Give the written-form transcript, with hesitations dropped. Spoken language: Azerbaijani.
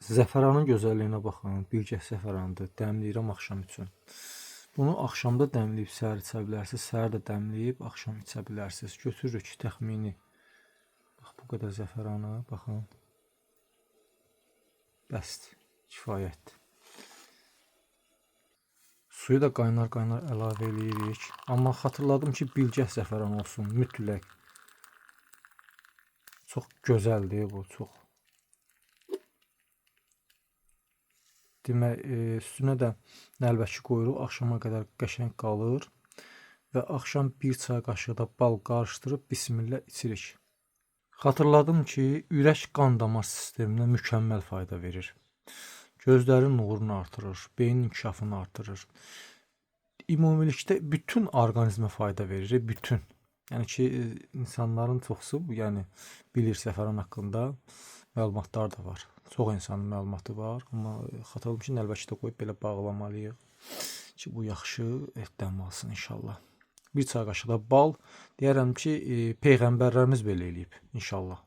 Zəfəranın gözəlliyinə baxın. Bilgək zəfərandır. Dəmləyirəm axşam üçün. Bunu axşamda dəmləyib səhər içə bilərsiniz. Səhər də dəmləyib axşam içə bilərsiniz. Götürürük təxmini. Bax bu qədər zəfəranı, baxın. Bəsdir. Kifayətdir. Suyu da qaynar-qaynar əlavə eləyirik. Amma xatırladım ki, bilgək zəfəran olsun mütləq. Çox gözəldir bu, çox. Demək, üstünə də nəlbəki qoyuruq, axşama qədər qəşəng qalır və axşam bir çay qaşığı da bal qarışdırıb bismillah içirik. Xatırladım ki, ürək qan damar sisteminə mükəmməl fayda verir. Gözlərin nurunu artırır, beynin inkişafını artırır. Ümumilikdə bütün orqanizmə fayda verir, bütün. Yəni ki, insanların çoxsu, yəni bilir zəfəran haqqında məlumatlar da var. Çox insanın məlumatı var, amma xatırladım ki, nəlbəkidə qoyub belə bağlamalıyıq ki, bu yaxşı etdən alsın inşallah. Bir çay qaşığı da bal, deyərəm ki, peyğəmbərlərimiz belə eləyib inşallah.